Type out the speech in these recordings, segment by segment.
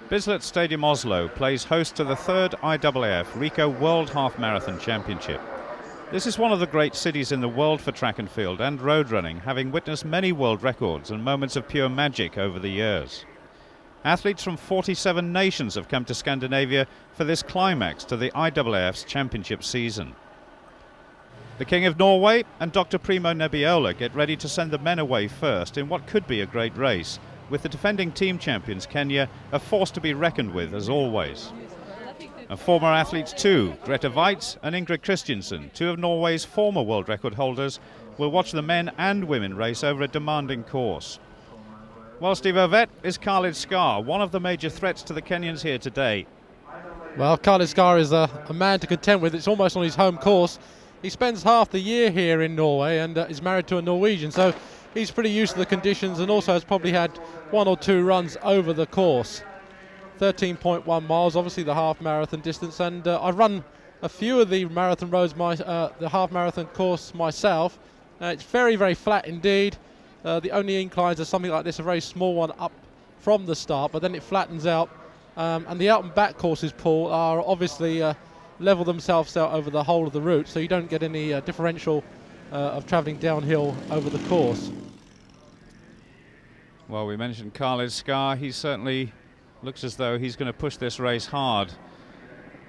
Bislett Stadium Oslo plays host to the third IAAF Rico World Half Marathon Championship. This is one of the great cities in the world for track and field and road running, having witnessed many world records and moments of pure magic over the years. Athletes from 47 nations have come to Scandinavia for this climax to the IAAF's championship season. The King of Norway and Dr. Primo Nebbiolo get ready to send the men away first in what could be a great race, with the defending team champions Kenya a force to be reckoned with as always. And former athletes too, Grete Waitz and Ingrid Christiansen, two of Norway's former world record holders, will watch the men and women race over a demanding course. Well, Steve Ovett, is Khalid Skar one of the major threats to the Kenyans here today? Well, Khalid Skar is a man to contend with. It's almost on his home course. He spends half the year here in Norway and is married to a Norwegian, so he's pretty used to the conditions and also has probably had one or two runs over the course. 13.1 miles, obviously the half marathon distance, and I've run a few of the marathon roads, the half marathon course myself. It's very, very flat indeed. The only inclines are something like this, a very small one up from the start, but then it flattens out. And the out and back courses, Paul, are obviously level themselves out over the whole of the route, so you don't get any differential of travelling downhill over the course. Well, we mentioned Khalid Skar. He certainly looks as though he's going to push this race hard.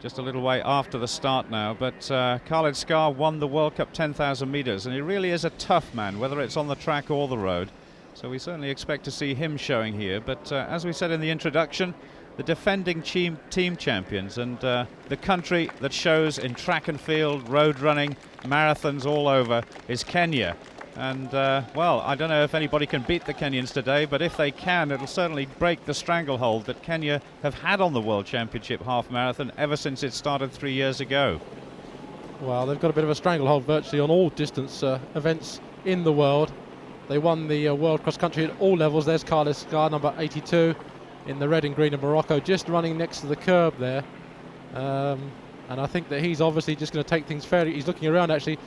Just a little way after the start now, but Khalid Skar won the World Cup 10,000 metres, and he really is a tough man, whether it's on the track or the road. So we certainly expect to see him showing here. But as we said in the introduction, the defending team champions and the country that shows in track and field, road running, marathons all over is Kenya. And, well, I don't know if anybody can beat the Kenyans today, but if they can, it'll certainly break the stranglehold that Kenya have had on the World Championship half marathon ever since it started 3 years ago. Well, they've got a bit of a stranglehold virtually on all distance events in the world. They won the World Cross Country at all levels. There's Khalid Skar, number 82, in the red and green of Morocco, just running next to the curb there. And I think that he's obviously just going to take things fairly. He's looking around, actually,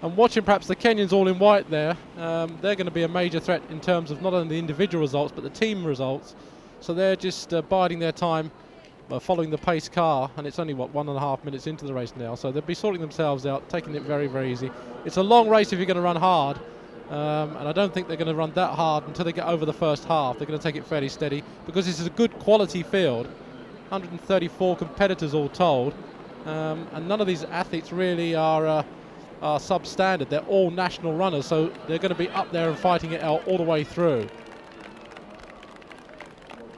and watching perhaps the Kenyans all in white there. They're going to be a major threat in terms of not only the individual results but the team results. So they're just biding their time, following the pace car, and it's only 1.5 minutes into the race now, so they'll be sorting themselves out, taking it very, very easy. It's a long race if you're going to run hard, and I don't think they're going to run that hard until they get over the first half. They're going to take it fairly steady because this is a good quality field. 134 competitors all told, and none of these athletes really are substandard. They're all national runners, so they're going to be up there and fighting it out all the way through.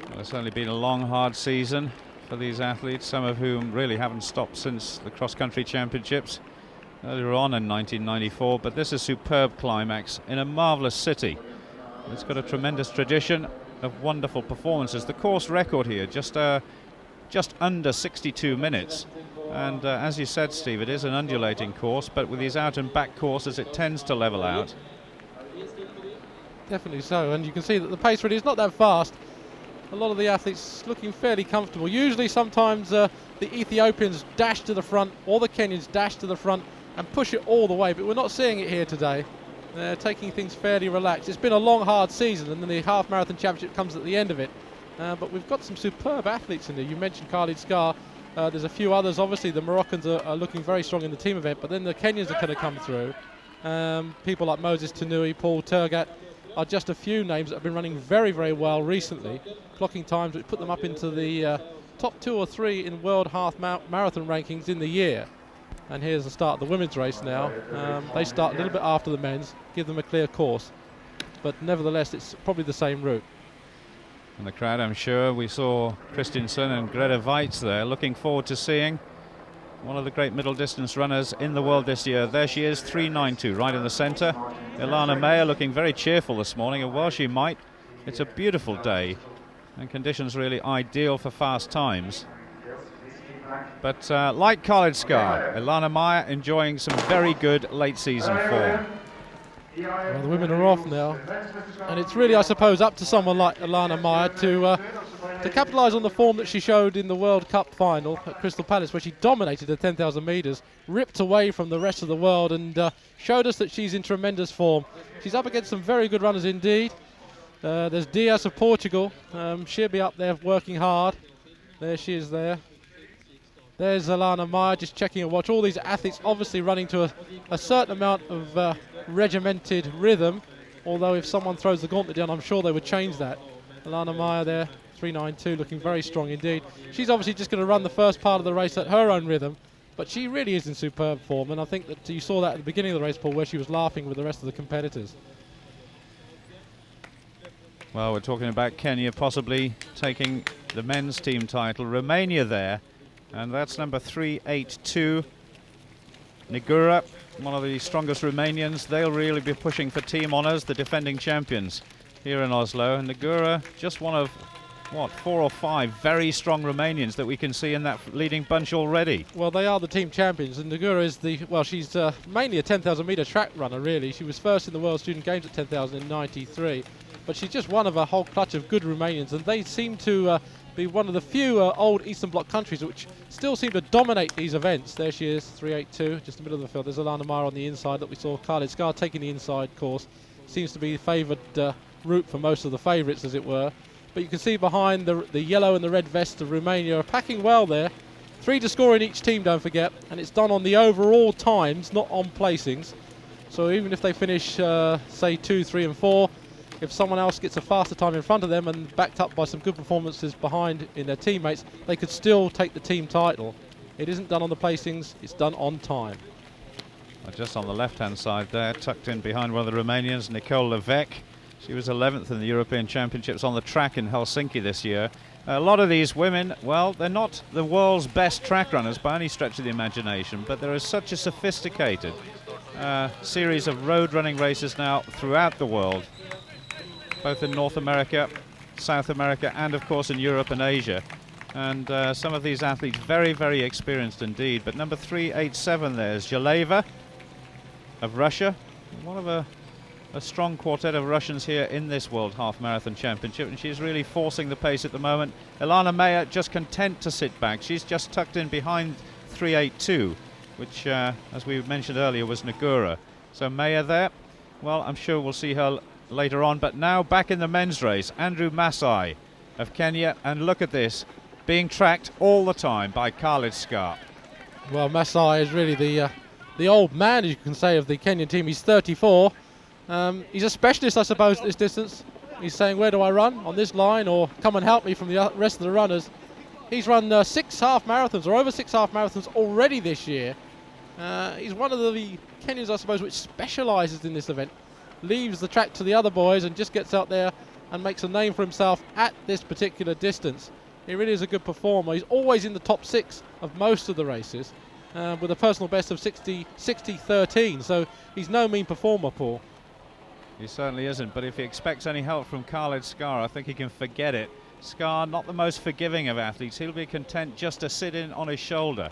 Well, it's certainly been a long, hard season for these athletes, some of whom really haven't stopped since the cross-country championships earlier on in 1994, but this is a superb climax in a marvellous city. It's got a tremendous tradition of wonderful performances. The course record here, just under 62 minutes. And as you said, Steve, it is an undulating course, but with these out and back courses it tends to level out. Definitely so, and you can see that the pace really is not that fast. A lot of the athletes looking fairly comfortable. Usually sometimes the Ethiopians dash to the front or the Kenyans dash to the front and push it all the way, but we're not seeing it here today. They're taking things fairly relaxed. It's been a long, hard season, and then the half marathon championship comes at the end of it. But we've got some superb athletes in there. You mentioned Khalid Skar. There's a few others. Obviously the Moroccans are looking very strong in the team event, but then the Kenyans are going to come through. People like Moses Tanui, Paul Turgat are just a few names that have been running very, very well recently, clocking times which put them up into the top 2 or 3 in world half marathon rankings in the year. And here's the start of the women's race now. They start a little bit after the men's, give them a clear course, but nevertheless it's probably the same route. And the crowd, I'm sure, we saw Christiansen and Grete Waitz there, looking forward to seeing one of the great middle distance runners in the world this year. There she is, 3:92, right in the centre. Ilana Meyer looking very cheerful this morning, and well she might. It's a beautiful day and conditions really ideal for fast times. But like Khalid Skar, Ilana Meyer enjoying some very good late season form. Well, the women are off now, and it's really, I suppose, up to someone like Ilana Meyer to capitalise on the form that she showed in the World Cup final at Crystal Palace, where she dominated the 10,000 metres, ripped away from the rest of the world, and showed us that she's in tremendous form. She's up against some very good runners indeed. There's Diaz of Portugal. She'll be up there working hard. There she is there. There's Alana Meyer just checking a watch. All these athletes obviously running to a certain amount of regimented rhythm, although if someone throws the gauntlet down, I'm sure they would change that. Alana Meyer there, 3.92, looking very strong indeed. She's obviously just going to run the first part of the race at her own rhythm, but she really is in superb form, and I think that you saw that at the beginning of the race, Paul, where she was laughing with the rest of the competitors. Well, we're talking about Kenya possibly taking the men's team title. Romania there, and that's number 382. Nigura, one of the strongest Romanians. They'll really be pushing for team honours, the defending champions here in Oslo. And Nigura, just one of, what, 4 or 5 very strong Romanians that we can see in that leading bunch already. Well, they are the team champions, and Nigura is the, well, she's mainly a 10,000 metre track runner, really. She was first in the World Student Games at 10,000 in '93, but she's just one of a whole clutch of good Romanians, and they seem to be one of the few old Eastern Bloc countries which still seem to dominate these events. There she is, 382, just the middle of the field. There's Alana Meyer on the inside that we saw. Khalid Skar taking the inside course. Seems to be the favoured route for most of the favourites, as it were. But you can see behind the yellow and the red vest of Romania are packing well there. 3 to score in each team, don't forget, and it's done on the overall times, not on placings. So even if they finish, say, 2, 3 and 4, if someone else gets a faster time in front of them and backed up by some good performances behind in their teammates, they could still take the team title. It isn't done on the placings, it's done on time. Just on the left-hand side there, tucked in behind one of the Romanians, Nicole Levesque. She was 11th in the European Championships on the track in Helsinki this year. A lot of these women, well, they're not the world's best track runners by any stretch of the imagination, but there is such a sophisticated series of road running races now throughout the world, both in North America, South America, and of course in Europe and Asia. And some of these athletes very, very experienced indeed. But number 387 there is Zheleva of Russia, one of a strong quartet of Russians here in this World Half Marathon Championship, and she's really forcing the pace at the moment. Alana Meyer just content to sit back. She's just tucked in behind 382, which, as we mentioned earlier, was Nagura. So Meyer there, well, I'm sure we'll see her later on. But now back in the men's race, Andrew Masai of Kenya, and look at this, being tracked all the time by Khalid Skar. Well, Masai is really the old man, as you can say, of the Kenyan team. He's 34. He's a specialist, I suppose, at this distance. He's saying, where do I run? On this line, or come and help me from the rest of the runners. He's run 6 half marathons, or over 6 half marathons already this year. He's one of the Kenyans, I suppose, which specialises in this event. Leaves the track to the other boys and just gets out there and makes a name for himself at this particular distance. He really is a good performer. He's always in the top 6 of most of the races, with a personal best of 60-13. So he's no mean performer, Paul. He certainly isn't, but if he expects any help from Khalid Skar, I think he can forget it. Skar, not the most forgiving of athletes. He'll be content just to sit in on his shoulder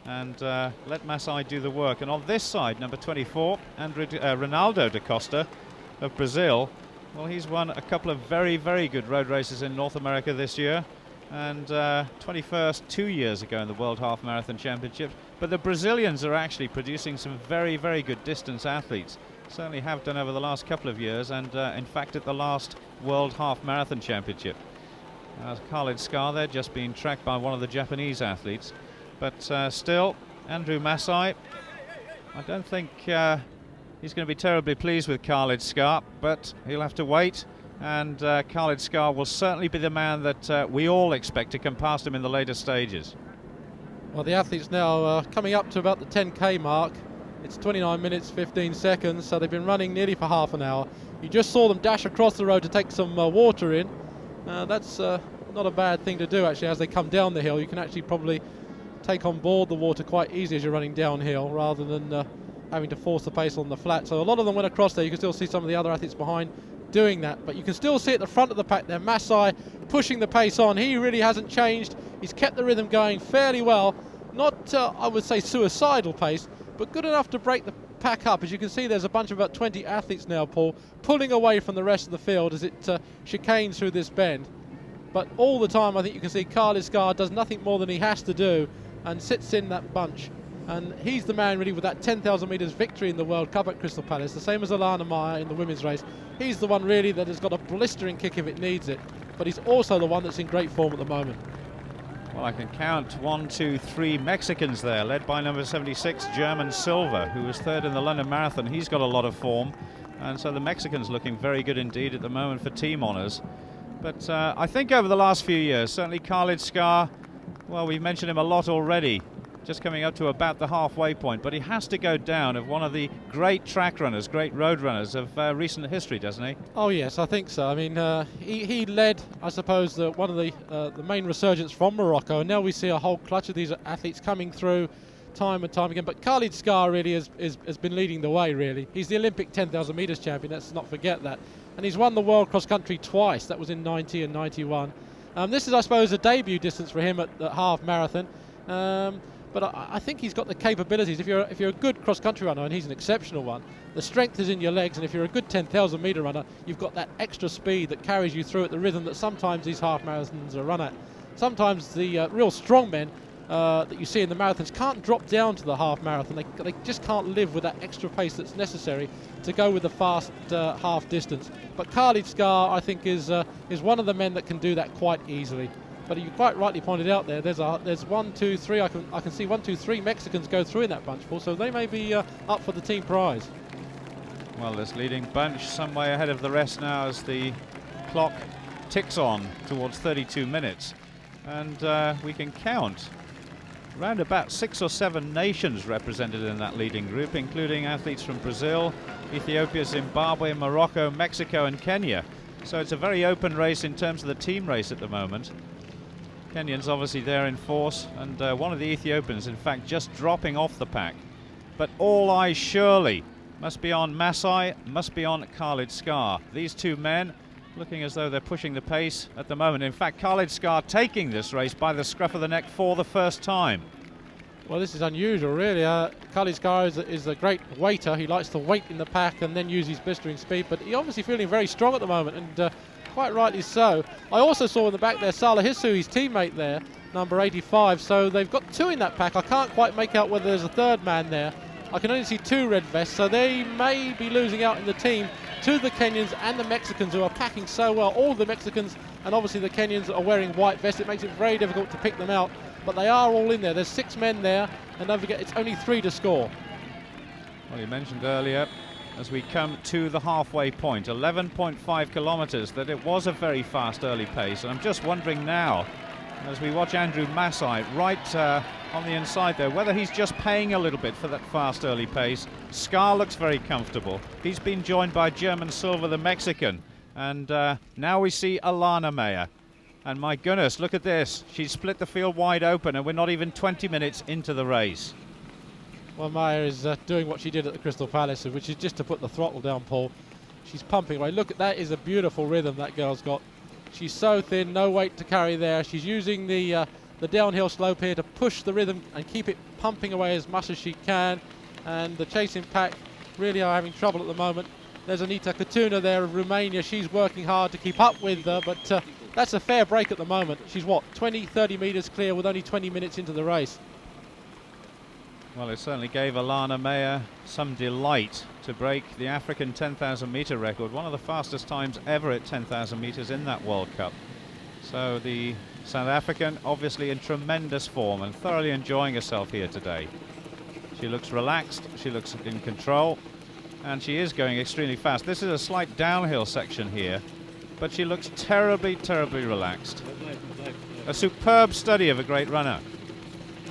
and let Masai do the work. And on this side, number 24, Ronaldo da Costa of Brazil. Well, he's won a couple of very, very good road races in North America this year, and 21st 2 years ago in the World Half Marathon Championship. But the Brazilians are actually producing some very, very good distance athletes. Certainly have done over the last couple of years, and in fact at the last World Half Marathon Championship. Khalid Skar there just being tracked by one of the Japanese athletes. But still, Andrew Masai, I don't think he's going to be terribly pleased with Khalid Skar, but he'll have to wait. And Khalid Skar will certainly be the man that we all expect to come past him in the later stages. Well, the athletes now coming up to about the 10k mark. It's 29 minutes 15 seconds, so they've been running nearly for half an hour. You just saw them dash across the road to take some water in. That's not a bad thing to do, actually. As they come down the hill, you can actually probably take on board the water quite easily as you're running downhill, rather than having to force the pace on the flat. So a lot of them went across there. You can still see some of the other athletes behind doing that, but you can still see at the front of the pack there Masai pushing the pace on. He really hasn't changed. He's kept the rhythm going fairly well. Not I would say suicidal pace, but good enough to break the pack up. As you can see, there's a bunch of about 20 athletes now, Paul, pulling away from the rest of the field as it chicanes through this bend. But all the time, I think you can see Khalid Skar does nothing more than he has to do and sits in that bunch. And he's the man really with that 10,000 metres victory in the World Cup at Crystal Palace, the same as Alana Meyer in the women's race. He's the one really that has got a blistering kick if it needs it, but he's also the one that's in great form at the moment. Well, I can count 1, 2, 3 Mexicans there, led by number 76, German Silva, who was third in the London Marathon. He's got a lot of form, and so the Mexicans looking very good indeed at the moment for team honours. But I think over the last few years, certainly Khalid Skar, well, we've mentioned him a lot already, just coming up to about the halfway point, but he has to go down of one of the great track runners, great road runners of recent history, doesn't he? Oh yes, I think so. I mean, he led, I suppose, one of the main resurgence from Morocco, and now we see a whole clutch of these athletes coming through time and time again. But Khalid Skar really has been leading the way, really. He's the Olympic 10,000 metres champion, let's not forget that. And he's won the World Cross Country twice, that was in 90 and 91. This is, I suppose, a debut distance for him at the half marathon. But I think he's got the capabilities. If you're a good cross-country runner, and he's an exceptional one, the strength is in your legs, and if you're a good 10,000 metre runner, you've got that extra speed that carries you through at the rhythm that sometimes these half marathons are run at. Sometimes the real strong men that you see in the marathons can't drop down to the half marathon. They just can't live with that extra pace that's necessary to go with the fast half distance. But Khalid Skar, I think, is one of the men that can do that quite easily. But you quite rightly pointed out there's 1, 2, 3. I can see 1, 2, 3 Mexicans go through in that bunch, Paul. So they may be up for the team prize. Well, this leading bunch some way ahead of the rest now as the clock ticks on towards 32 minutes, and we can count around about 6 or 7 nations represented in that leading group, including athletes from Brazil, Ethiopia, Zimbabwe, Morocco, Mexico, and Kenya. So it's a very open race in terms of the team race at the moment. Kenyans obviously there in force, and one of the Ethiopians in fact just dropping off the pack. But all eyes surely must be on Masai, must be on Khalid Skar. These two men looking as though they're pushing the pace at the moment. In fact, Khalid Skar taking this race by the scruff of the neck for the first time. Well, this is unusual, really. Khalid Skar is a great waiter. He likes to wait in the pack and then use his blistering speed, but he's obviously feeling very strong at the moment, and quite rightly so. I also saw in the back there Salah Hissu, his teammate there, number 85, so they've got 2 in that pack. I can't quite make out whether there's a third man there. I can only see 2 red vests, so they may be losing out in the team to the Kenyans and the Mexicans, who are packing so well. All the Mexicans and obviously the Kenyans are wearing white vests. It makes it very difficult to pick them out, but they are all in there. There's 6 men there, and don't forget, it's only 3 to score. Well, you mentioned earlier, as we come to the halfway point, 11.5 kilometres, that it was a very fast early pace, and I'm just wondering now, as we watch Andrew Masai right on the inside there, whether he's just paying a little bit for that fast early pace. Skar looks very comfortable. He's been joined by German Silva, the Mexican, and now we see Alana Meyer. And my goodness, look at this. She's split the field wide open, and we're not even 20 minutes into the race. Well, Meyer is doing what she did at the Crystal Palace, which is just to put the throttle down, Paul. She's pumping away. Look, that is a beautiful rhythm that girl's got. She's so thin, no weight to carry there. She's using the downhill slope here to push the rhythm and keep it pumping away as much as she can. And the chasing pack really are having trouble at the moment. There's Anita Katuna there of Romania. She's working hard to keep up with her, but that's a fair break at the moment. She's, 20, 30 metres clear with only 20 minutes into the race. Well, it certainly gave Alana Meyer some delight to break the African 10,000 metre record, one of the fastest times ever at 10,000 metres in that World Cup. So the South African obviously in tremendous form and thoroughly enjoying herself here today. She looks relaxed, she looks in control, and she is going extremely fast. This is a slight downhill section here, but she looks terribly, terribly relaxed. A superb study of a great runner.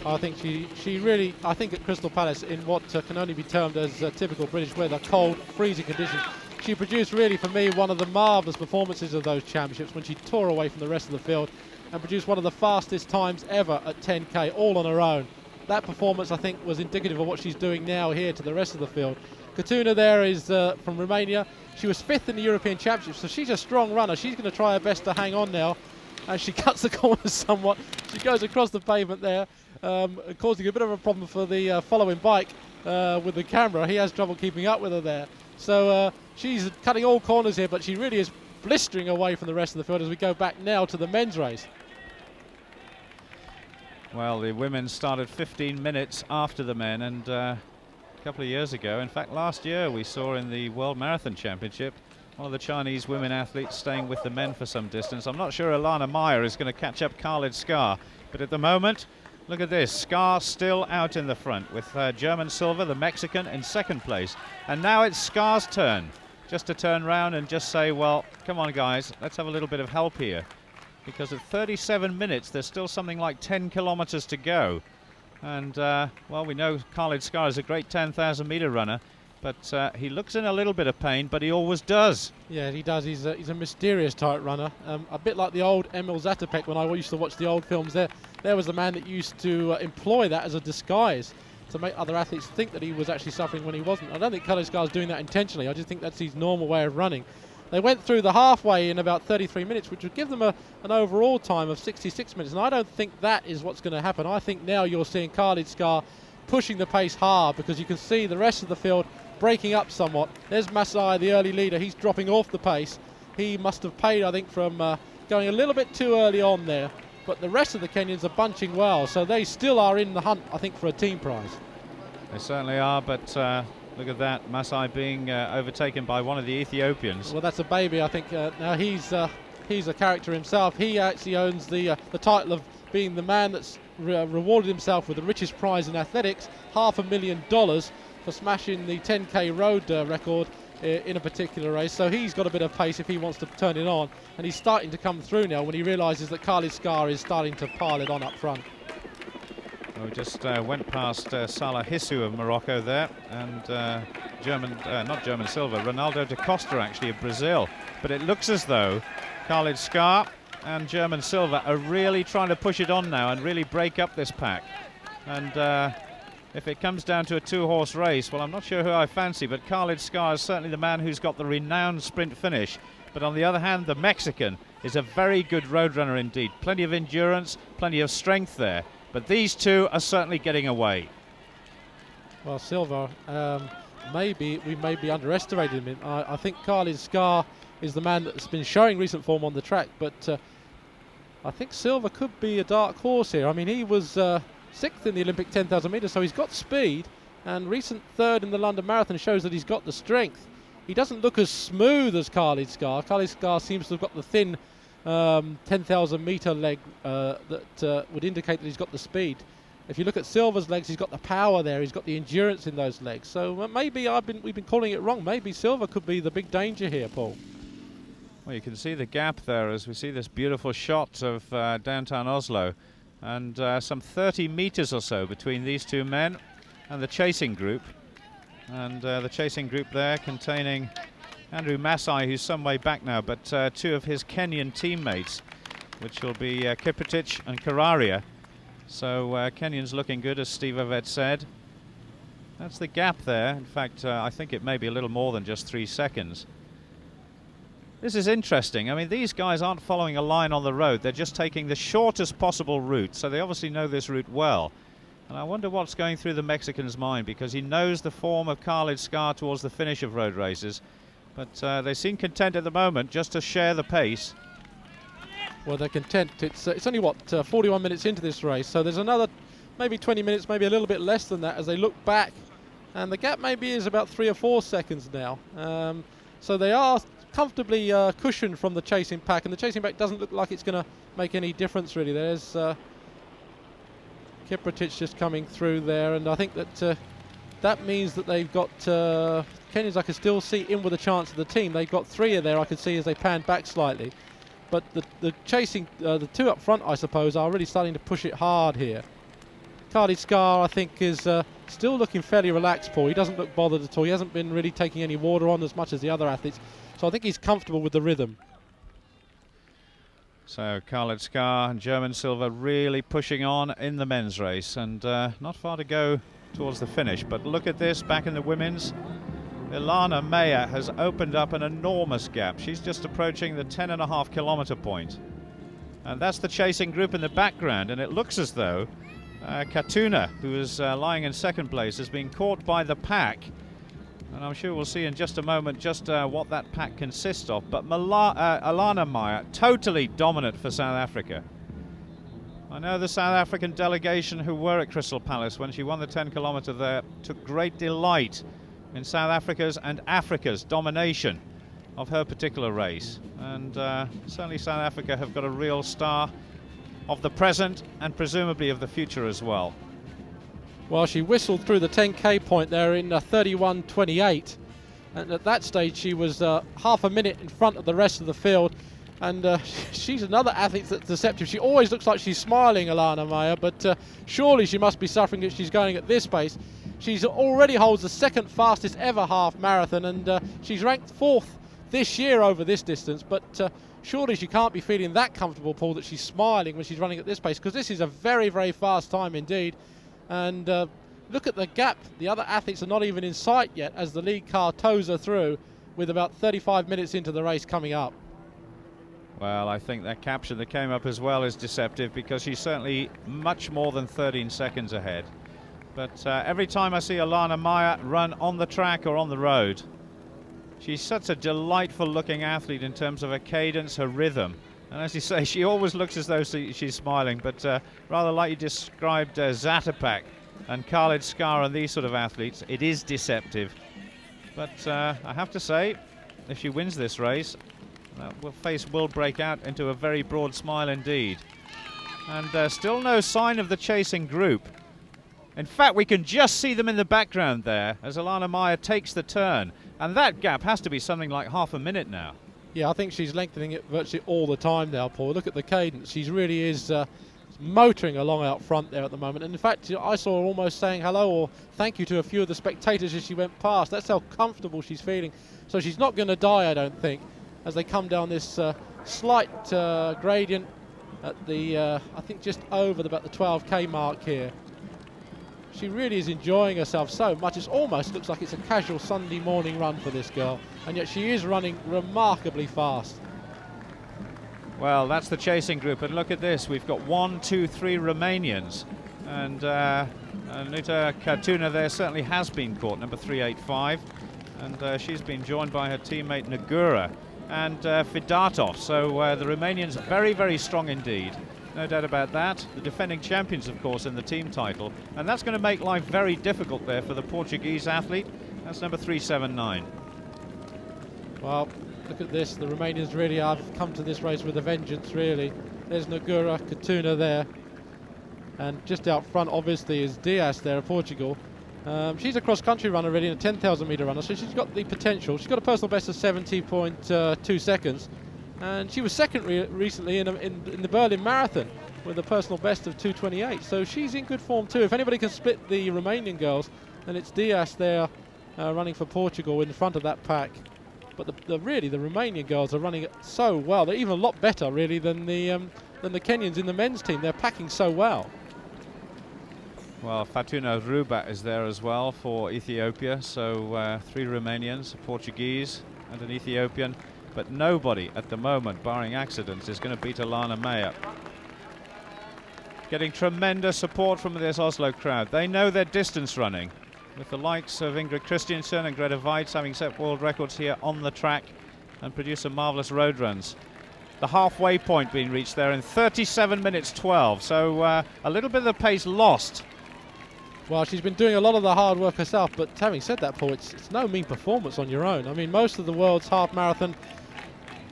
I think she really, I think at Crystal Palace, in what can only be termed as typical British weather, cold, freezing conditions, she produced really, for me, one of the marvellous performances of those championships when she tore away from the rest of the field and produced one of the fastest times ever at 10k, all on her own. That performance, I think, was indicative of what she's doing now here to the rest of the field. Katuna there is from Romania. She was 5th in the European Championships, so she's a strong runner. She's going to try her best to hang on now as she cuts the corners somewhat. She goes across the pavement there, causing a bit of a problem for the following bike with the camera. He has trouble keeping up with her there. So she's cutting all corners here, but she really is blistering away from the rest of the field as we go back now to the men's race. Well, the women started 15 minutes after the men, and a couple of years ago, in fact last year, we saw in the World Marathon Championship One of the Chinese women athletes staying with the men for some distance. I'm not sure Alana Meyer is going to catch up Khalid Skar, but at the moment, look at this. Skar still out in the front with German Silva, the Mexican, in second place. And now it's Skar's turn just to turn round and just say, well, come on guys, let's have a little bit of help here. Because at 37 minutes, there's still something like 10 kilometers to go. And, well, we know Khalid Skar is a great 10,000 meter runner, but he looks in a little bit of pain, but he always does. Yeah, he does. He's a mysterious type runner, a bit like the old Emil Zatopek when I used to watch the old films. There was the man that used to employ that as a disguise to make other athletes think that he was actually suffering when he wasn't. I don't think Khalid Skar is doing that intentionally. I just think that's his normal way of running. They went through the halfway in about 33 minutes, which would give them an overall time of 66 minutes. And I don't think that is what's going to happen. I think now you're seeing Khalid Skar pushing the pace hard, because you can see the rest of the field breaking up somewhat. There's Masai, the early leader. He's dropping off the pace. He must have paid, I think, from going a little bit too early on there. But the rest of the Kenyans are bunching well, so they still are in the hunt, I think, for a team prize. They certainly are, but look at that, Masai being overtaken by one of the Ethiopians. Well, that's a baby, I think. Now he's a character himself. He actually owns the title of being the man that's rewarded himself with the richest prize in athletics, $500,000 for smashing the 10k road record in a particular race. So he's got a bit of pace if he wants to turn it on, and he's starting to come through now when he realises that Khalid Skar is starting to pile it on up front. We just went past Salah Hissou of Morocco there, and not German Silva, Ronaldo da Costa actually of Brazil. But it looks as though Khalid Skar and German Silva are really trying to push it on now and really break up this pack. And if it comes down to a two-horse race, well, I'm not sure who I fancy, but Khalid Skar is certainly the man who's got the renowned sprint finish. But on the other hand, the Mexican is a very good road runner indeed. Plenty of endurance, plenty of strength there. But these two are certainly getting away. Well, Silva, we may be underestimating him. I think Khalid Skar is the man that's been showing recent form on the track, but I think Silva could be a dark horse here. I mean, he was sixth in the Olympic 10,000 metres, so he's got speed, and recent third in the London Marathon shows that he's got the strength. He doesn't look as smooth as Khalid Skar. Khalid Skar seems to have got the thin 10,000 metre leg that would indicate that he's got the speed. If you look at Silva's legs, he's got the power there, he's got the endurance in those legs. So maybe we've been calling it wrong. Maybe Silva could be the big danger here, Paul. Well, you can see the gap there as we see this beautiful shot of downtown Oslo, and some 30 metres or so between these two men and the chasing group. And the chasing group there containing Andrew Masai, who's some way back now, but two of his Kenyan teammates, which will be Kiprotich and Kararia. So Kenyan's looking good, as Steve Ovett said. That's the gap there. In fact, I think it may be a little more than just 3 seconds. This is interesting. I mean, these guys aren't following a line on the road. They're just taking the shortest possible route, so they obviously know this route well. And I wonder what's going through the Mexican's mind, because he knows the form of Khalid Skar towards the finish of road races. But they seem content at the moment just to share the pace. Well, they're content. It's only, 41 minutes into this race, so there's another maybe 20 minutes, maybe a little bit less than that as they look back. And the gap maybe is about 3 or 4 seconds now. So they are comfortably cushioned from the chasing pack, and the chasing pack doesn't look like it's going to make any difference really. There's Kiprotich just coming through there, and I think that that means that they've got Kenyans I can still see in with a chance of the team. They've got 3 in there I can see as they pan back slightly. But the chasing, the 2 up front, I suppose, are really starting to push it hard here. Khalid Skar, I think, is still looking fairly relaxed, Paul. He doesn't look bothered at all. He hasn't been really taking any water on as much as the other athletes. So I think he's comfortable with the rhythm. So Khalid Skar and German Silva really pushing on in the men's race, and not far to go towards the finish. But look at this back in the women's. Ilana Meyer has opened up an enormous gap. She's just approaching the 10.5 kilometre point. And that's the chasing group in the background, and it looks as though Katuna, who is lying in second place, has been caught by the pack. And I'm sure we'll see in just a moment just what that pack consists of. But Ilana Meyer, totally dominant for South Africa. I know the South African delegation who were at Crystal Palace when she won the 10 kilometre there took great delight in South Africa's and Africa's domination. of her particular race. And certainly South Africa have got a real star of the present and presumably of the future as well. Well, she whistled through the 10k point there in 31.28, and at that stage she was half a minute in front of the rest of the field. And she's another athlete that's deceptive. She always looks like she's smiling, Alana Meyer, but surely she must be suffering if she's going at this pace. She's already holds the second fastest ever half marathon, and she's ranked 4th this year over this distance, but surely she can't be feeling that comfortable, Paul, that she's smiling when she's running at this pace, because this is a very, very fast time indeed. And look at the gap. The other athletes are not even in sight yet as the lead car tows her through, with about 35 minutes into the race coming up. Well, I think that caption that came up as well is deceptive, because she's certainly much more than 13 seconds ahead. But every time I see Alana Meyer run on the track or on the road, she's such a delightful looking athlete in terms of her cadence, her rhythm. And as you say, she always looks as though she's smiling, but rather like you described Zatopek and Khalid Skar and these sort of athletes, it is deceptive. But I have to say, if she wins this race, her face will break out into a very broad smile indeed. And still no sign of the chasing group. In fact, we can just see them in the background there as Alana Meyer takes the turn. And that gap has to be something like half a minute now. Yeah, I think she's lengthening it virtually all the time now, Paul. Look at the cadence. She really is motoring along out front there at the moment. And in fact, I saw her almost saying hello or thank you to a few of the spectators as she went past. That's how comfortable she's feeling. So she's not going to die, I don't think, as they come down this slight gradient at the, I think just over about the 12k mark here. She really is enjoying herself so much. It almost looks like it's a casual Sunday morning run for this girl, and yet she is running remarkably fast. Well, that's the chasing group, and look at this. We've got 1, 2, 3 Romanians, and Nuta Katuna there certainly has been caught, number 385, and she's been joined by her teammate Negura and Fidatov. So the Romanians very, very strong indeed. No doubt about that. The defending champions, of course, in the team title. And that's going to make life very difficult there for the Portuguese athlete. That's number 379. Well, look at this. The Romanians really have come to this race with a vengeance, really. There's Negura Katuna there. And just out front, obviously, is Diaz there of Portugal. She's a cross-country runner, really, and a 10,000 metre runner, so she's got the potential. She's got a personal best of 70.2 seconds. And she was second recently in the Berlin Marathon with a personal best of 2:28. So she's in good form too. If anybody can split the Romanian girls, then it's Diaz there running for Portugal in front of that pack. But really the Romanian girls are running so well. They're even a lot better really than the Kenyans in the men's team. They're packing so well. Well, Fatuna Rubat is there as well for Ethiopia. So 3 Romanians, a Portuguese and an Ethiopian. But nobody at the moment, barring accidents, is going to beat Alana Meyer. Getting tremendous support from this Oslo crowd. They know their distance running, with the likes of Ingrid Christiansen and Greta Weitz having set world records here on the track and produced some marvellous road runs. The halfway point being reached there in 37 minutes 12, so a little bit of the pace lost. Well, she's been doing a lot of the hard work herself, but having said that, Paul, it's no mean performance on your own. I mean, most of the world's half marathon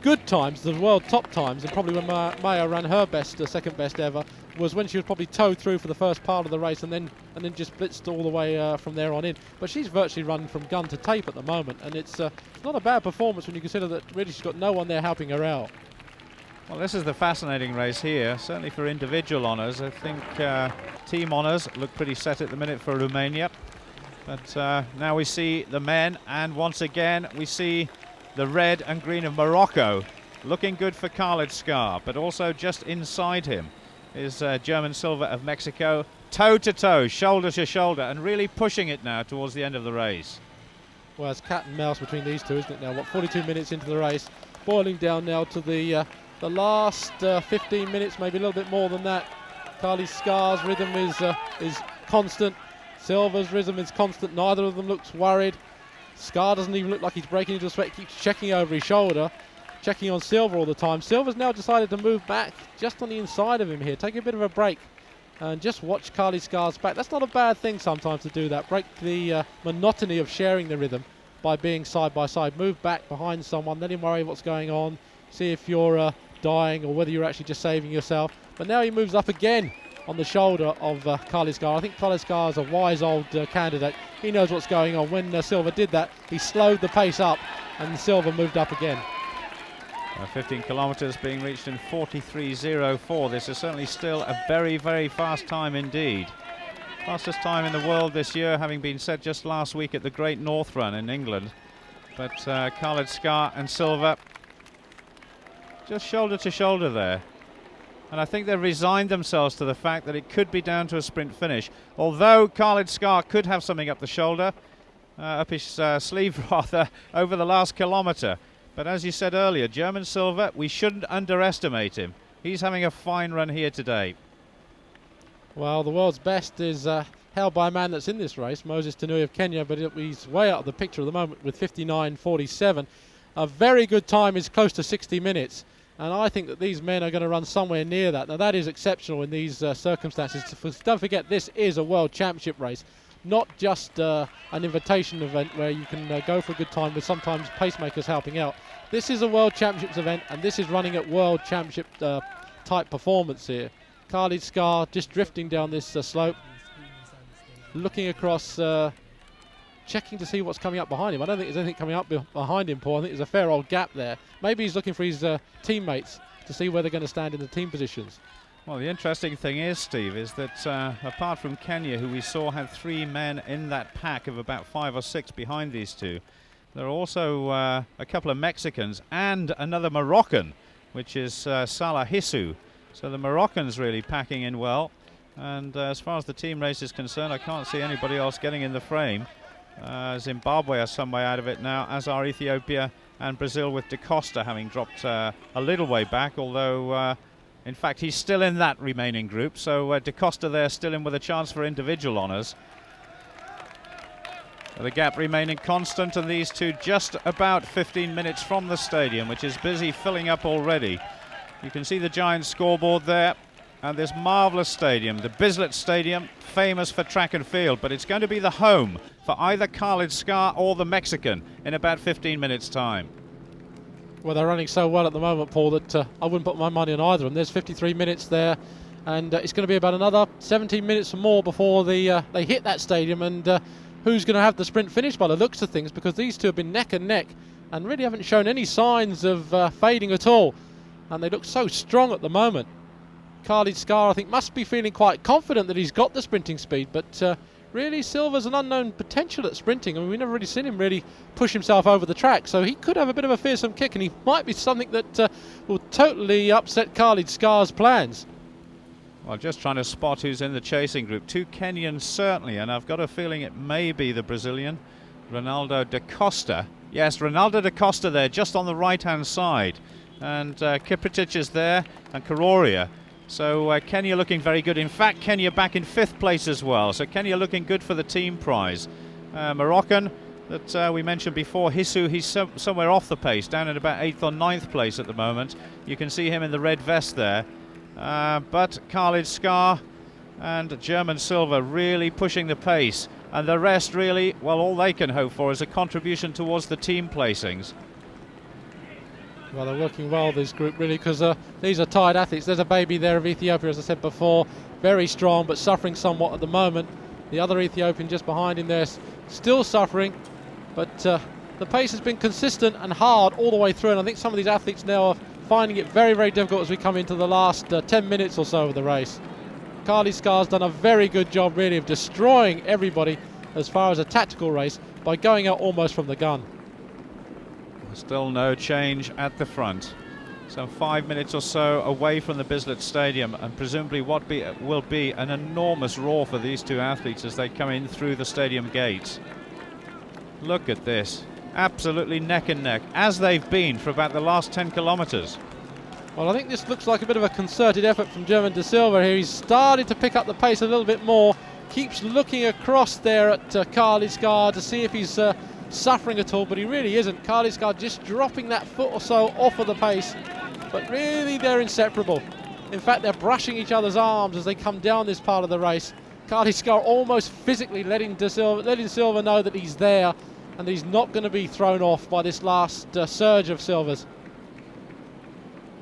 good times, the world top times, and probably when Maya ran her best, second best ever, was when she was probably towed through for the first part of the race and then just blitzed all the way from there on in. But she's virtually run from gun to tape at the moment, and it's not a bad performance when you consider that really she's got no one there helping her out. Well, this is the fascinating race here, certainly for individual honours. I think team honours look pretty set at the minute for Romania. But now we see the men, and once again we see the red and green of Morocco. Looking good for Khalid Skar, but also just inside him is German Silva of Mexico, toe to toe, shoulder to shoulder, and really pushing it now towards the end of the race. Well, it's cat and mouse between these two, isn't it now? 42 minutes into the race, boiling down now to the last 15 minutes, maybe a little bit more than that. Khalid Skar's rhythm is constant. Silva's rhythm is constant. Neither of them looks worried. Skar doesn't even look like he's breaking into a sweat. Keeps checking over his shoulder, checking on Silva all the time. Silva's now decided to move back just on the inside of him here, take a bit of a break and just watch Khalid Skar's back. That's not a bad thing sometimes to do that, break the monotony of sharing the rhythm by being side by side. Move back behind someone, let him worry what's going on, see if you're dying or whether you're actually just saving yourself. But now he moves up again on the shoulder of Khalid Skar. I think Khalid Skar is a wise old candidate. He knows what's going on. When Silva did that, he slowed the pace up and Silva moved up again. 15 kilometres being reached in 43.04. This is certainly still a very, very fast time indeed. Fastest time in the world this year, having been set just last week at the Great North Run in England. But Khalid Skar and Silva just shoulder to shoulder there. And I think they've resigned themselves to the fact that it could be down to a sprint finish. Although Khalid Skar could have something up the shoulder, up his sleeve rather, over the last kilometre. But as you said earlier, German Silva, we shouldn't underestimate him. He's having a fine run here today. Well, the world's best is held by a man that's in this race, Moses Tanui of Kenya, but he's way out of the picture at the moment with 59.47. A very good time is close to 60 minutes. And I think that these men are going to run somewhere near that. Now, that is exceptional in these circumstances. Don't forget, this is a World Championship race, not just an invitation event where you can go for a good time with sometimes pacemakers helping out. This is a World Championships event, and this is running at World Championship type performance here. Khalid Skar just drifting down this slope, looking across, checking to see what's coming up behind him. I don't think there's anything coming up behind him, Paul. I think there's a fair old gap there. Maybe he's looking for his teammates to see where they're going to stand in the team positions. Well, the interesting thing is, Steve, is that apart from Kenya, who we saw had 3 men in that pack of about 5 or 6 behind these two, there are also a couple of Mexicans and another Moroccan, which is Salah Hissou. So the Moroccans really packing in well. And as far as the team race is concerned, I can't see anybody else getting in the frame. Zimbabwe are some way out of it now, as are Ethiopia and Brazil, with Da Costa having dropped a little way back, although in fact he's still in that remaining group. So Da Costa there still in with a chance for individual honours. The gap remaining constant, and these two just about 15 minutes from the stadium, which is busy filling up already. You can see the giant scoreboard there. And this marvellous stadium, the Bislett Stadium, famous for track and field, but it's going to be the home for either Khalid Skar or the Mexican in about 15 minutes' time. Well, they're running so well at the moment, Paul, that I wouldn't put my money on either of them. There's 53 minutes there, and it's going to be about another 17 minutes or more before they hit that stadium. And who's going to have the sprint finish by the looks of things, because these two have been neck and neck and really haven't shown any signs of fading at all. And they look so strong at the moment. Khalid Skar, I think, must be feeling quite confident that he's got the sprinting speed, but really Silva's an unknown potential at sprinting. I mean, we've never really seen him really push himself over the track, so he could have a bit of a fearsome kick, and he might be something that will totally upset Khalid Skar's plans. Well, just trying to spot who's in the chasing group. 2 Kenyans certainly, and I've got a feeling it may be the Brazilian, Ronaldo da Costa. Yes, Ronaldo da Costa there, just on the right-hand side. And Kiprotich is there, and Karoria. So Kenya looking very good. In fact, Kenya back in 5th place as well. So Kenya looking good for the team prize. Moroccan that we mentioned before, Hissou, he's somewhere off the pace, down in about 8th or 9th place at the moment. You can see him in the red vest there. But Khalid Skar and German Silva really pushing the pace. And the rest really, well, all they can hope for is a contribution towards the team placings. Well, they're working well, this group, really, because these are tired athletes. There's a baby there of Ethiopia, as I said before, very strong, but suffering somewhat at the moment. The other Ethiopian just behind him there, still suffering, but the pace has been consistent and hard all the way through, and I think some of these athletes now are finding it very, very difficult as we come into the last 10 minutes or so of the race. Khalid Skar's done a very good job, really, of destroying everybody as far as a tactical race by going out almost from the gun. Still no change at the front. Some 5 minutes or so away from the Bislett Stadium, and presumably what will be an enormous roar for these two athletes as they come in through the stadium gates. Look at this. Absolutely neck and neck, as they've been for about the last 10 kilometres. Well, I think this looks like a bit of a concerted effort from German Da Silva here. He's started to pick up the pace a little bit more. Keeps looking across there at Khalid Skar to see if he's suffering at all, but he really isn't. Khalid Skar just dropping that foot or so off of the pace, but really they're inseparable. In fact, they're brushing each other's arms as they come down this part of the race. Khalid Skar almost physically letting Silva know that he's there, and he's not going to be thrown off by this last surge of silvers.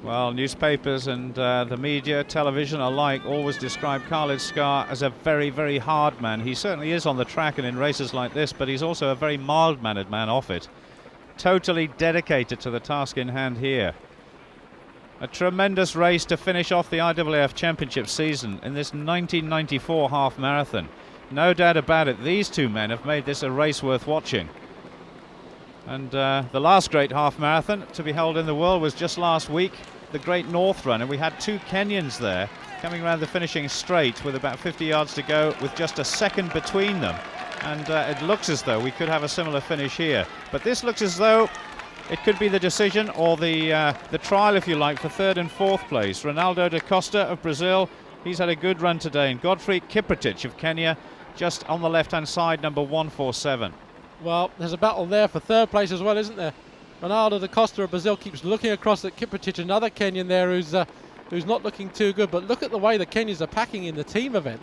Well, newspapers and the media, television alike, always describe Khalid Skar as a very, very hard man. He certainly is on the track and in races like this, but he's also a very mild-mannered man off it. Totally dedicated to the task in hand here. A tremendous race to finish off the IAAF Championship season in this 1994 half marathon. No doubt about it, these two men have made this a race worth watching. And the last great half marathon to be held in the world was just last week, the Great North Run, and we had two Kenyans there coming around the finishing straight with about 50 yards to go with just a second between them. And it looks as though we could have a similar finish here. But this looks as though it could be the decision or the trial, if you like, for third and fourth place. Ronaldo da Costa of Brazil, he's had a good run today, and Godfrey Kiprotich of Kenya just on the left-hand side, number 147. Well, there's a battle there for third place as well, isn't there? Ronaldo da Costa of Brazil keeps looking across at Kiprotich, another Kenyan there who's not looking too good. But look at the way the Kenyans are packing in the team event.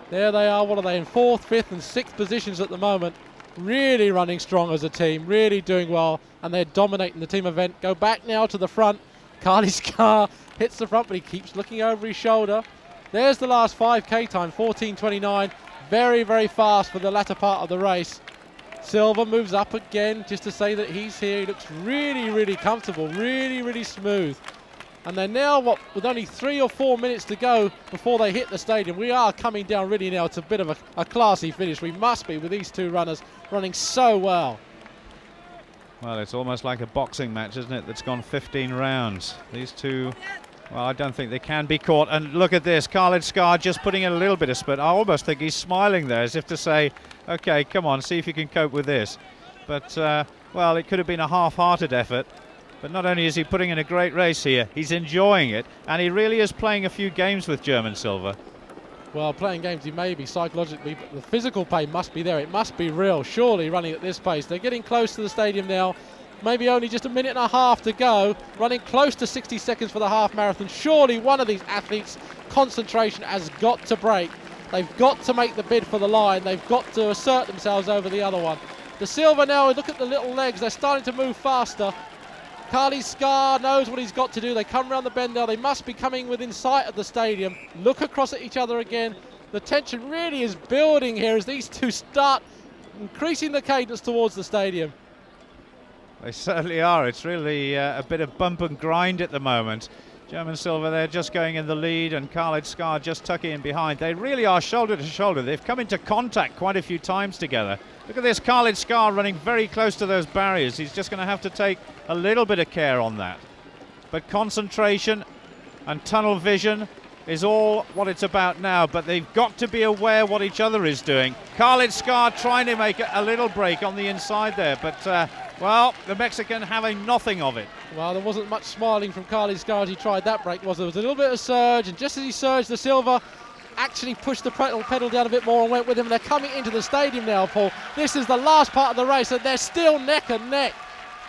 There they are, what are they, in 4th, 5th and 6th positions at the moment. Really running strong as a team, really doing well, and they're dominating the team event. Go back now to the front. Khalid Skar hits the front, but he keeps looking over his shoulder. There's the last 5k time, 14:29. Very, very fast for the latter part of the race. Silva moves up again just to say that he's here. He looks really, really comfortable, really, really smooth. And they're now, with only 3 or 4 minutes to go before they hit the stadium. We are coming down really now. It's a bit of a classy finish. We must be with these two runners running so well. Well, it's almost like a boxing match, isn't it, that's gone 15 rounds. These two, well, I don't think they can be caught. And look at this, Khalid Skar just putting in a little bit of spurt. I almost think he's smiling there as if to say, OK, come on, see if you can cope with this. But, well, it could have been a half-hearted effort. But not only is he putting in a great race here, he's enjoying it. And he really is playing a few games with German Silva. Well, playing games he may be psychologically, but the physical pain must be there. It must be real, surely, running at this pace. They're getting close to the stadium now. Maybe only just a minute and a half to go. Running close to 60 seconds for the half marathon. Surely one of these athletes' concentration has got to break. They've got to make the bid for the line. They've got to assert themselves over the other one. The Silva now, look at the little legs. They're starting to move faster. Khalid Skar knows what he's got to do. They come around the bend now. They must be coming within sight of the stadium. Look across at each other again. The tension really is building here as these two start increasing the cadence towards the stadium. They certainly are. It's really a bit of bump and grind at the moment. German Silva there just going in the lead and Khalid Skar just tucking in behind. They really are shoulder to shoulder. They've come into contact quite a few times together. Look at this, Khalid Skar running very close to those barriers. He's just going to have to take a little bit of care on that. But concentration and tunnel vision is all what it's about now, but they've got to be aware what each other is doing. Khalid Skar trying to make a little break on the inside there, but well, the Mexican having nothing of it. Well, there wasn't much smiling from Khalid Skar as he tried that break, was there? There was a little bit of surge, and just as he surged, the Silva actually pushed the pedal down a bit more and went with him. They're coming into the stadium now, Paul. This is the last part of the race, and they're still neck and neck.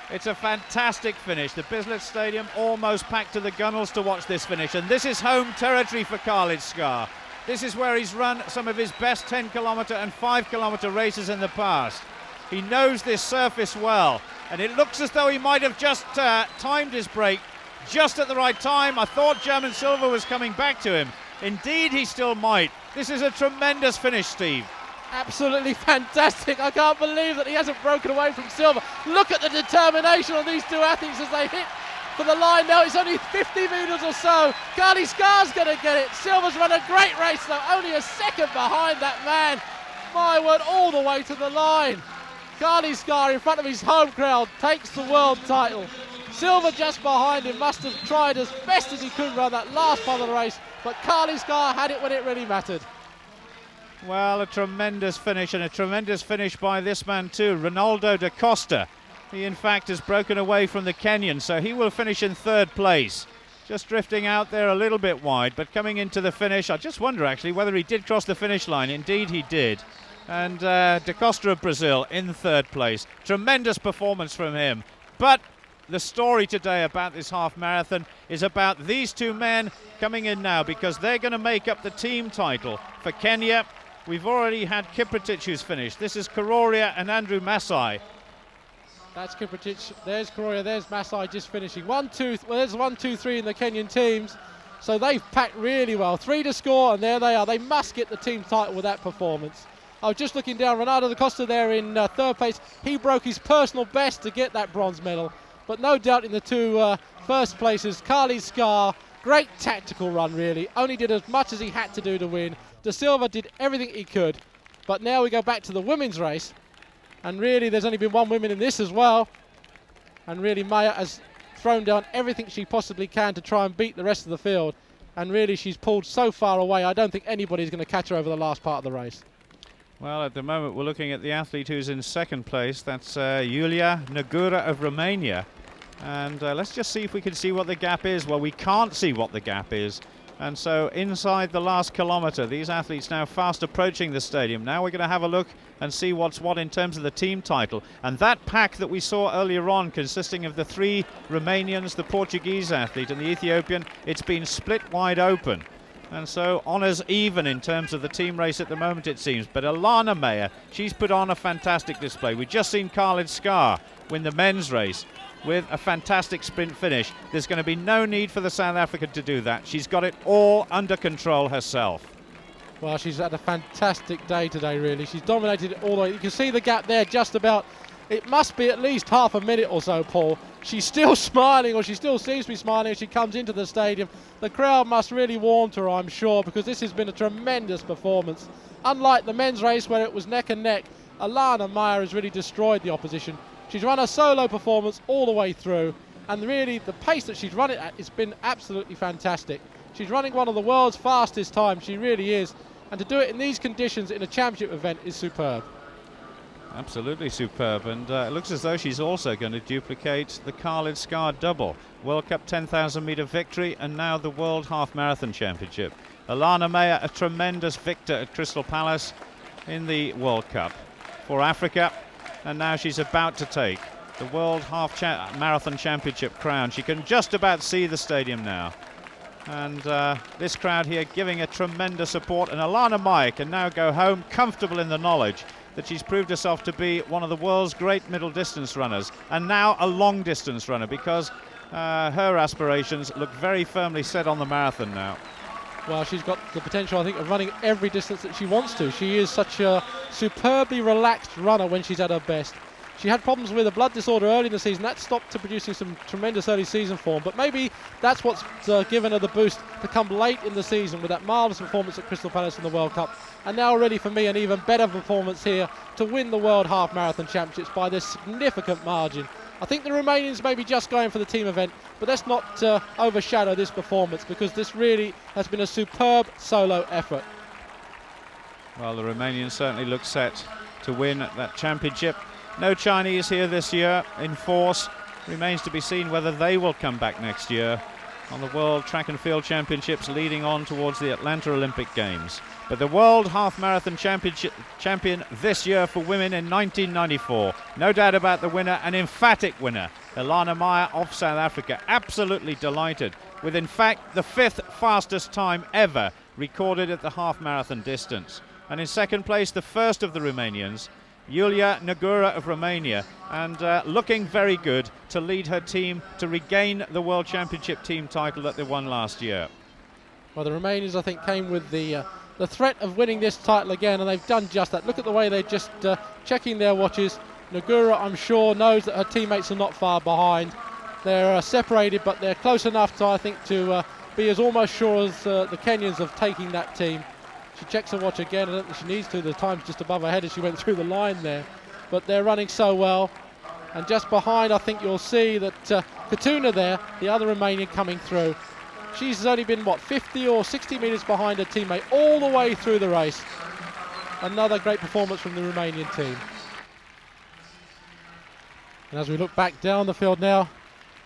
It's a fantastic finish. The Bislett Stadium almost packed to the gunnels to watch this finish, and this is home territory for Khalid Skar. This is where he's run some of his best 10-kilometre and 5-kilometre races in the past. He knows this surface well, and it looks as though he might have just timed his break just at the right time. I thought German Silva was coming back to him. Indeed, he still might. This is a tremendous finish, Steve. Absolutely fantastic. I can't believe that he hasn't broken away from Silva. Look at the determination on these two athletes as they hit for the line now. It's only 50 metres or so. Khalid Skar's going to get it. Silva's run a great race though, only a second behind that man. My word, all the way to the line. Khalid Skar in front of his home crowd takes the world title. Silva just behind him must have tried as best as he could run that last part of the race, but Khalid Skar had it when it really mattered. Well, a tremendous finish, and a tremendous finish by this man too, Ronaldo da Costa. He in fact has broken away from the Kenyan, so he will finish in third place. Just drifting out there a little bit wide, but coming into the finish, I just wonder actually whether he did cross the finish line. Indeed he did. And da Costa of Brazil in third place. Tremendous performance from him. But the story today about this half marathon is about these two men coming in now, because they're going to make up the team title for Kenya. We've already had Kiprotich who's finished. This is Karoria and Andrew Masai. That's Kiprotich, there's Koroya, there's Masai just finishing. 1-2, well there's 1-2-3 in the Kenyan teams. So they've packed really well. 3 to score, and there they are. They must get the team title with that performance. I was just looking down, Ronaldo da Costa there in third place. He broke his personal best to get that bronze medal. But no doubt in the two first places, Carly Scar, great tactical run really. Only did as much as he had to do to win. Da Silva did everything he could. But now we go back to the women's race. And really there's only been one woman in this as well. And really Maya has thrown down everything she possibly can to try and beat the rest of the field. And really she's pulled so far away, I don't think anybody's going to catch her over the last part of the race. Well, at the moment we're looking at the athlete who's in second place. That's Yulia Negura of Romania. And let's just see if we can see what the gap is. Well, we can't see what the gap is. And so inside the last kilometre, these athletes now fast approaching the stadium. Now we're going to have a look and see what's what in terms of the team title. And that pack that we saw earlier on, consisting of the 3 Romanians, the Portuguese athlete and the Ethiopian, it's been split wide open. And so honours even in terms of the team race at the moment, it seems. But Alana Meyer, she's put on a fantastic display. We've just seen Khalid Skar win the men's race with a fantastic sprint finish. There's going to be no need for the South African to do that. She's got it all under control herself. Well, she's had a fantastic day today, really. She's dominated it all the way. You can see the gap there just about. It must be at least half a minute or so, Paul. She's still smiling, or she still seems to be smiling as she comes into the stadium. The crowd must really warm to her, I'm sure, because this has been a tremendous performance. Unlike the men's race where it was neck and neck, Alana Meyer has really destroyed the opposition. She's run a solo performance all the way through, and really the pace that she's run it at has been absolutely fantastic. She's running one of the world's fastest times, she really is, and to do it in these conditions in a championship event is superb. Absolutely superb, and it looks as though she's also going to duplicate the Khalid Skar double. World Cup 10,000 metre victory and now the World Half Marathon Championship. Alana Meyer, a tremendous victor at Crystal Palace in the World Cup for Africa, and now she's about to take the World Half Marathon Championship crown. She can just about see the stadium now. And this crowd here giving a tremendous support, and Alana Meyer can now go home comfortable in the knowledge that she's proved herself to be one of the world's great middle distance runners, and now a long distance runner, because her aspirations look very firmly set on the marathon now. Well, she's got the potential, I think, of running every distance that she wants to. She is such a superbly relaxed runner when she's at her best. She had problems with a blood disorder early in the season. That stopped her producing some tremendous early season form. But maybe that's what's given her the boost to come late in the season with that marvellous performance at Crystal Palace in the World Cup. And now really for me an even better performance here to win the World Half Marathon Championships by this significant margin. I think the Romanians may be just going for the team event, but let's not overshadow this performance, because this really has been a superb solo effort. Well, the Romanians certainly look set to win that championship. No Chinese here this year in force. Remains to be seen whether they will come back next year on the World Track and Field Championships leading on towards the Atlanta Olympic Games. But the World Half Marathon champion this year for women in 1994. No doubt about the winner, an emphatic winner, Alana Meyer of South Africa. Absolutely delighted with, in fact, the 5th fastest time ever recorded at the half marathon distance. And in second place, the first of the Romanians, Yulia Negura of Romania, and looking very good to lead her team to regain the World Championship team title that they won last year. Well, the Romanians, I think, came with the threat of winning this title again, and they've done just that. Look at the way they're just checking their watches. Negura, I'm sure, knows that her teammates are not far behind. They're separated, but they're close enough to, I think, to be as almost sure as the Kenyans of taking that team. She checks her watch again. I don't think she needs to. The time's just above her head as she went through the line there. But they're running so well. And just behind, I think you'll see that Katuna there, the other Romanian coming through. She's only been, 50 or 60 metres behind her teammate all the way through the race. Another great performance from the Romanian team. And as we look back down the field now,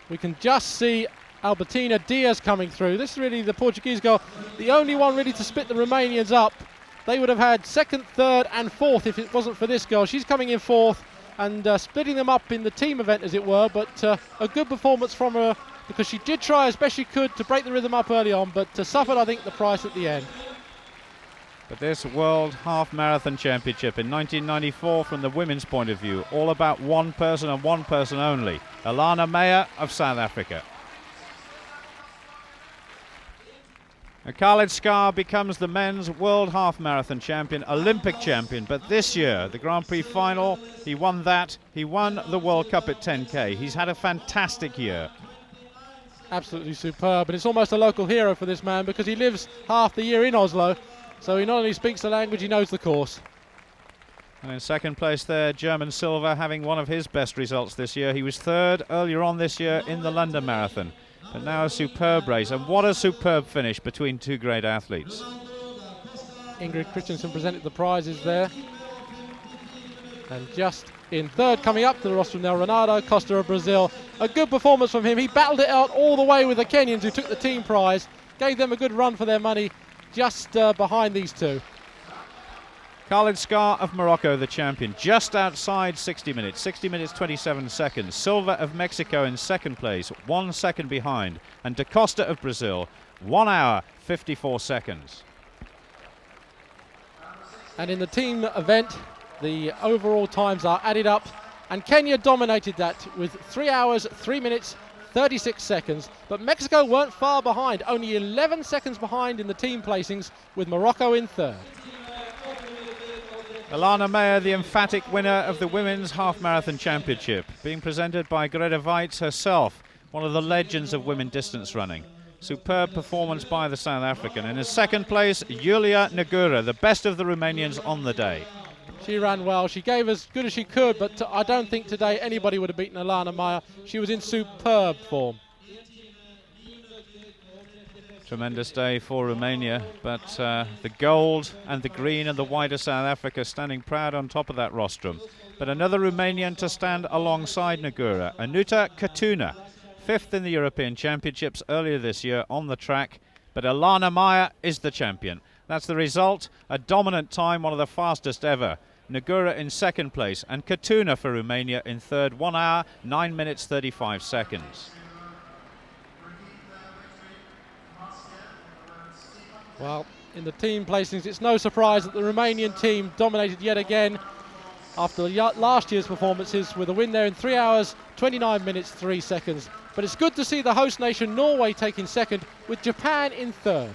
we can just see Albertina Diaz coming through. This is really the Portuguese girl, the only one really to split the Romanians up. They would have had second, third and fourth if it wasn't for this girl. She's coming in fourth and splitting them up in the team event, as it were, but a good performance from her, because she did try as best she could to break the rhythm up early on, but suffered, I think, the price at the end. But this World Half Marathon Championship in 1994, from the women's point of view, all about one person and one person only, Alana Meyer of South Africa. And Khalid Skar becomes the men's World Half Marathon champion, Olympic champion, but this year, the Grand Prix final, he won that. He won the World Cup at 10K. He's had a fantastic year. Absolutely superb, and it's almost a local hero for this man because he lives half the year in Oslo, so he not only speaks the language, he knows the course. And in second place there, German Silva, having one of his best results this year. He was third earlier on this year in the London Marathon. But now a superb race, and what a superb finish between two great athletes. Ingrid Christensen presented the prizes there. And just in third, coming up to the rostrum now, Renato Costa of Brazil. A good performance from him. He battled it out all the way with the Kenyans who took the team prize. Gave them a good run for their money, just behind these two. Khalid Skar of Morocco, the champion, just outside 60 minutes 27 seconds. Silva of Mexico in second place, 1 second behind. And Da Costa of Brazil, 1 hour, 54 seconds. And in the team event, the overall times are added up. And Kenya dominated that with 3 hours, 3 minutes, 36 seconds. But Mexico weren't far behind, only 11 seconds behind in the team placings, with Morocco in third. Alana Meyer, the emphatic winner of the Women's Half Marathon Championship, being presented by Greta Weitz herself, one of the legends of women distance running. Superb performance by the South African. And in second place, Julia Negura, the best of the Romanians on the day. She ran well. She gave as good as she could, but I don't think today anybody would have beaten Alana Meyer. She was in superb form. Tremendous day for Romania, but the gold and the green and the wider South Africa standing proud on top of that rostrum. But another Romanian to stand alongside Negura, Anuta Katuna, fifth in the European Championships earlier this year on the track. But Alana Meyer is the champion. That's the result, a dominant time, one of the fastest ever. Negura in second place and Katuna for Romania in third, 1 hour, 9 minutes, 35 seconds. Well, in the team placings, it's no surprise that the Romanian team dominated yet again after last year's performances, with a win there in 3 hours, 29 minutes, 3 seconds. But it's good to see the host nation, Norway, taking second, with Japan in third.